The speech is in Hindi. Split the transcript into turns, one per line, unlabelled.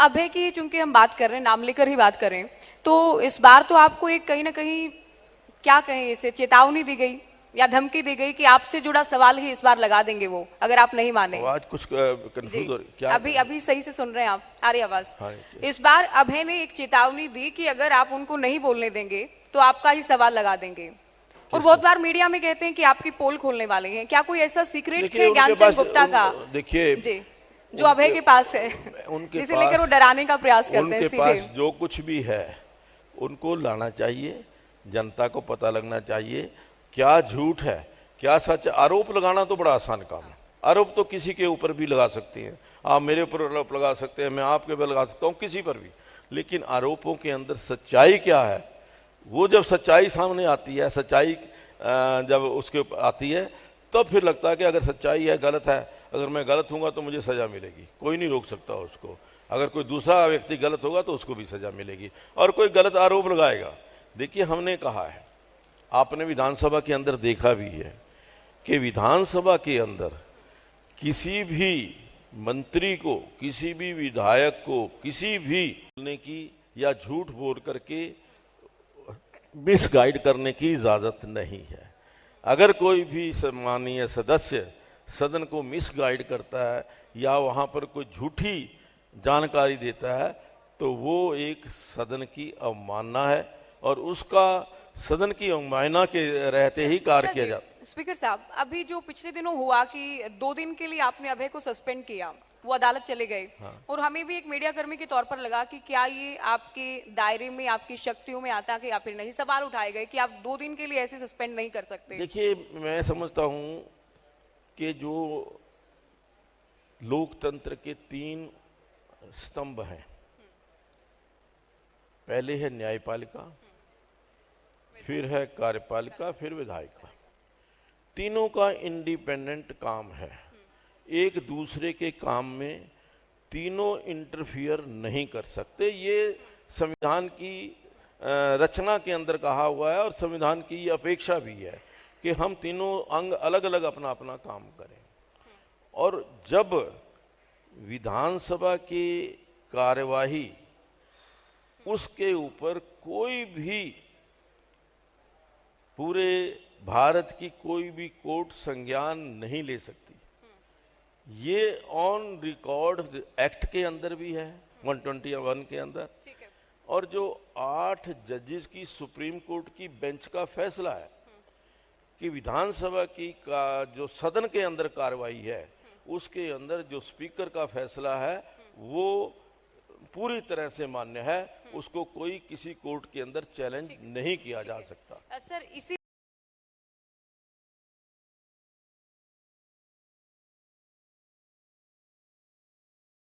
अभय की चूंकि हम बात कर रहे हैं, नाम लेकर ही बात करें, तो इस बार तो आपको एक कहीं ना कहीं क्या कहें, इसे चेतावनी दी गई या धमकी दी गई कि आपसे जुड़ा सवाल ही इस बार लगा देंगे वो, अगर आप नहीं माने।
आवाज कुछ
जी,
कंफ्यूज हो रही क्या?
अभी अभी सही से सुन रहे हैं आप? आ रही आवाज?
हाँ,
इस बार अभय ने एक चेतावनी दी कि अगर आप उनको नहीं बोलने देंगे तो आपका ही सवाल लगा देंगे। और बहुत बार मीडिया में कहते हैं कि आपकी पोल खोलने वाले हैं। क्या कोई ऐसा सीक्रेट
देखिए
है
उनके
ज्ञानचंद
पास
गुप्ता का
देखिए
जी जो अभय के पास है,
उनके
जिसे
पास
लेकर वो डराने का प्रयास करते हैं
उनके
सीधे?
पास जो कुछ भी है उनको लाना चाहिए, जनता को पता लगना चाहिए क्या झूठ है क्या सच है। आरोप लगाना तो बड़ा आसान काम है। आरोप तो किसी के ऊपर भी लगा सकते हैं, आप मेरे ऊपर आरोप लगा सकते हैं, मैं आपके ऊपर लगा सकता हूँ, किसी पर भी। लेकिन आरोपों के अंदर सच्चाई क्या है, वो जब सच्चाई सामने आती है, सच्चाई जब उसके ऊपर आती है तब फिर लगता है कि अगर सच्चाई है, गलत है, अगर मैं गलत हूंगा तो मुझे सजा मिलेगी, कोई नहीं रोक सकता उसको। अगर कोई दूसरा व्यक्ति गलत होगा तो उसको भी सजा मिलेगी और कोई गलत आरोप लगाएगा। देखिए हमने कहा है, आपने विधानसभा के अंदर देखा भी है कि विधानसभा के अंदर किसी भी मंत्री को, किसी भी विधायक को, किसी भी बोलने की या झूठ बोल करके मिसगाइड करने की इजाजत नहीं है। अगर कोई भी सम्मानीय सदस्य सदन को मिसगाइड करता है या वहां पर कोई झूठी जानकारी देता है तो वो एक सदन की अवमानना है और उसका सदन की अवमानना के रहते ही कार्य किया जाता।
स्पीकर साहब, अभी जो पिछले दिनों हुआ कि 2 दिन के लिए आपने अभय को सस्पेंड किया, वो अदालत चले गए।
हाँ।
और हमें भी एक मीडिया कर्मी के तौर पर लगा कि क्या ये आपके दायरे में, आपकी शक्तियों में आता कि या फिर नहीं। सवाल उठाए गए कि आप 2 दिन के लिए ऐसे सस्पेंड नहीं कर सकते।
देखिए मैं समझता हूं कि जो लोकतंत्र के 3 स्तंभ हैं, पहले है न्यायपालिका, फिर है कार्यपालिका, फिर विधायिका। तीनों का इंडिपेंडेंट काम है, एक दूसरे के काम में तीनों इंटरफियर नहीं कर सकते। ये संविधान की रचना के अंदर कहा हुआ है और संविधान की ये अपेक्षा भी है कि हम तीनों अंग अलग अलग अपना अपना काम करें। और जब विधानसभा की कार्यवाही उसके ऊपर कोई भी, पूरे भारत की कोई भी कोर्ट संज्ञान नहीं ले सकती, ये ऑन रिकॉर्ड एक्ट के अंदर भी है, 121 के अंदर। और जो 8 जजेस की सुप्रीम कोर्ट की बेंच का फैसला है कि विधानसभा की का जो सदन के अंदर कार्रवाई है उसके अंदर जो स्पीकर का फैसला है वो पूरी तरह से मान्य है, उसको कोई किसी कोर्ट के अंदर चैलेंज नहीं किया जा सकता।
सर इसी